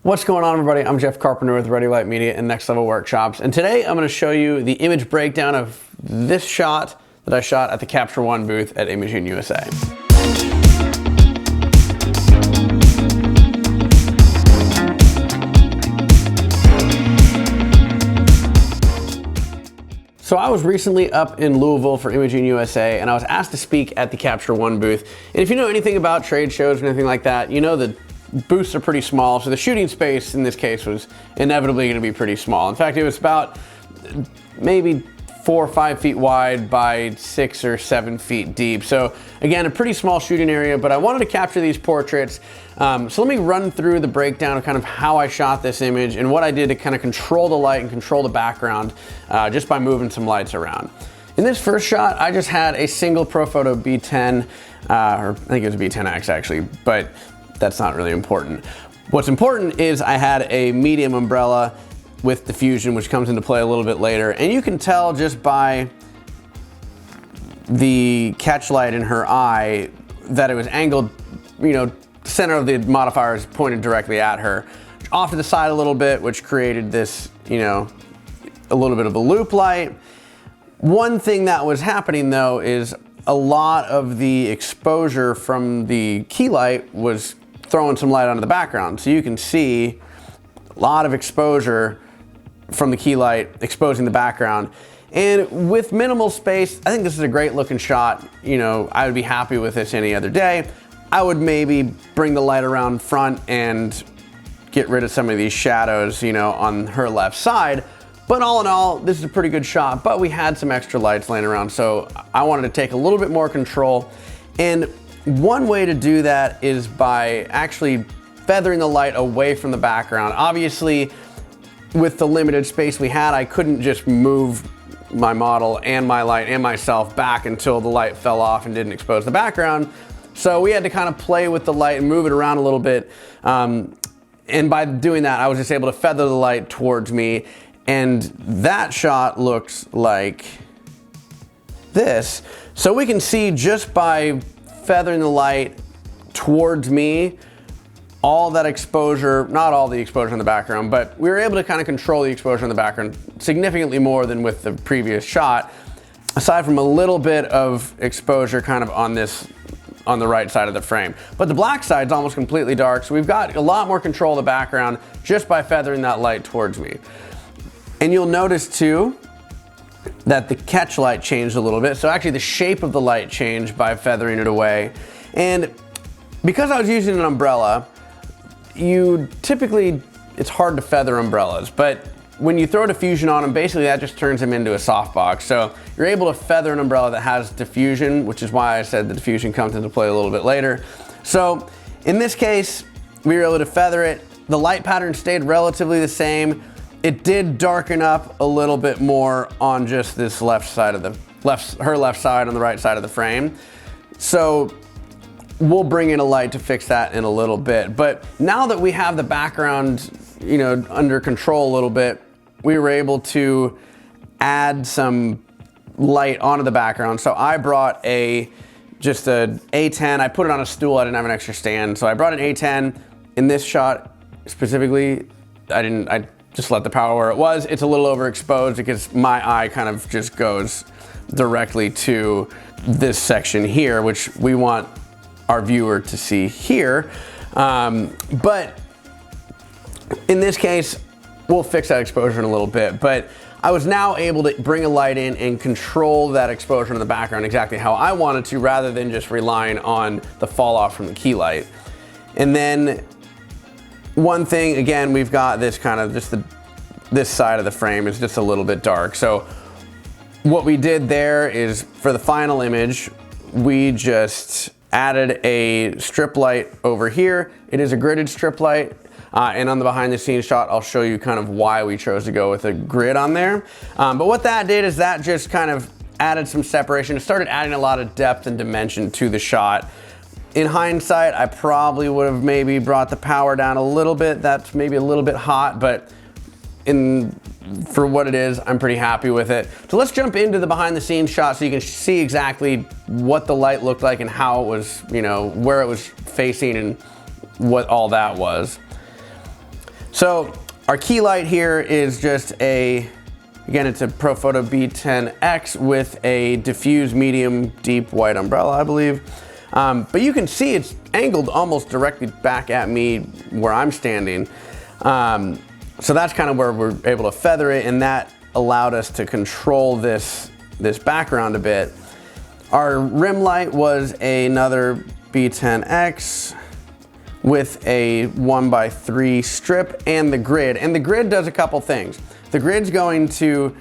What's going on, everybody? I'm Jeff Carpenter with Ready Light Media and Next Level Workshops, and today I'm going to show you the image breakdown of this shot that I shot at the Capture One booth at Imaging USA. So I was recently up in Louisville for Imaging USA, and I was asked to speak at the Capture One booth. And if you know anything about trade shows or anything like that, you know that booths are pretty small, so the shooting space in this case was inevitably going to be pretty small. In fact, it was about maybe 4 or 5 feet wide by 6 or 7 feet deep. So again, a pretty small shooting area, but I wanted to capture these portraits. So let me run through the breakdown of kind of how I shot this image and what I did to kind of control the light and control the background just by moving some lights around. In this first shot, I just had a single Profoto B10, or I think it was a B10X actually, but that's not really important. What's important is I had a medium umbrella with diffusion, which comes into play a little bit later. And you can tell just by the catch light in her eye that it was angled, you know, center of the modifiers pointed directly at her. Off to the side a little bit, which created this, you know, a little bit of a loop light. One thing that was happening though is a lot of the exposure from the key light was throwing some light onto the background. So you can see a lot of exposure from the key light exposing the background. And with minimal space, I think this is a great looking shot. You know, I would be happy with this any other day. I would maybe bring the light around front and get rid of some of these shadows, you know, on her left side. But all in all, this is a pretty good shot, but we had some extra lights laying around, so I wanted to take a little bit more control. And one way to do that is by actually feathering the light away from the background. Obviously, with the limited space we had, I couldn't just move my model and my light and myself back until the light fell off and didn't expose the background. So we had to kind of play with the light and move it around a little bit. And by doing that, I was just able to feather the light towards me. And that shot looks like this. So we can see just by feathering the light towards me, all that exposure, not all the exposure in the background, but we were able to kind of control the exposure in the background significantly more than with the previous shot, aside from a little bit of exposure kind of on the right side of the frame. But the black side's almost completely dark, so we've got a lot more control of the background just by feathering that light towards me. And you'll notice too that the catch light changed a little bit. So actually the shape of the light changed by feathering it away. And because I was using an umbrella, it's hard to feather umbrellas, but when you throw diffusion on them, basically that just turns them into a softbox. So you're able to feather an umbrella that has diffusion, which is why I said the diffusion comes into play a little bit later. So in this case, we were able to feather it. The light pattern stayed relatively the same. It did darken up a little bit more on just this left side of her left side on the right side of the frame. So we'll bring in a light to fix that in a little bit. But now that we have the background, you know, under control a little bit, we were able to add some light onto the background. So I brought just a A10. I put it on a stool. I didn't have an extra stand. So I brought an A10. In this shot specifically, I just let the power where it was. It's a little overexposed because my eye kind of just goes directly to this section here, which we want our viewer to see here. But in this case, we'll fix that exposure in a little bit. But I was now able to bring a light in and control that exposure in the background exactly how I wanted to, rather than just relying on the fall off from the key light. And then one thing, again, we've got this kind of this side of the frame is just a little bit dark. So what we did there is for the final image, we just added a strip light over here. It is a gridded strip light. And on the behind the scenes shot, I'll show you kind of why we chose to go with a grid on there. But what that did is that just kind of added some separation. It started adding a lot of depth and dimension to the shot. In hindsight, I probably would have maybe brought the power down a little bit. That's maybe a little bit hot, but for what it is, I'm pretty happy with it. So let's jump into the behind the scenes shot so you can see exactly what the light looked like and how it was, you know, where it was facing and what all that was. So our key light here is just again, it's a Profoto B10X with a diffuse medium deep white umbrella, I believe. But you can see it's angled almost directly back at me where I'm standing. So that's kind of where we're able to feather it, and that allowed us to control this background a bit. Our rim light was another B10X with a 1x3 strip and the grid. And the grid does a couple things. The grid's going to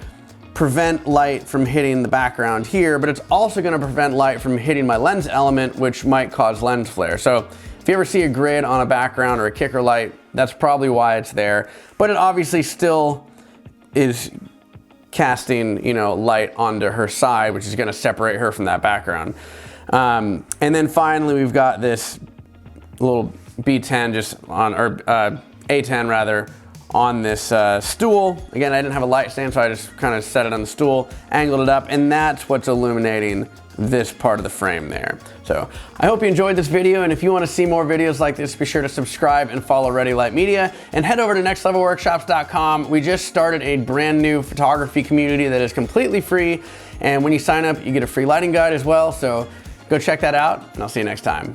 prevent light from hitting the background here, but it's also going to prevent light from hitting my lens element, which might cause lens flare. So if you ever see a grid on a background or a kicker light, that's probably why it's there. But it obviously still is casting, you know, light onto her side, which is going to separate her from that background. And then finally, we've got this little B10 just on, or A10 rather, on this stool. Again, I didn't have a light stand, so I just kind of set it on the stool, angled it up, and that's what's illuminating this part of the frame there. So I hope you enjoyed this video, and if you want to see more videos like this, be sure to subscribe and follow Ready Light Media, and head over to nextlevelworkshops.com. We just started a brand new photography community that is completely free, and when you sign up, you get a free lighting guide as well, so go check that out, and I'll see you next time.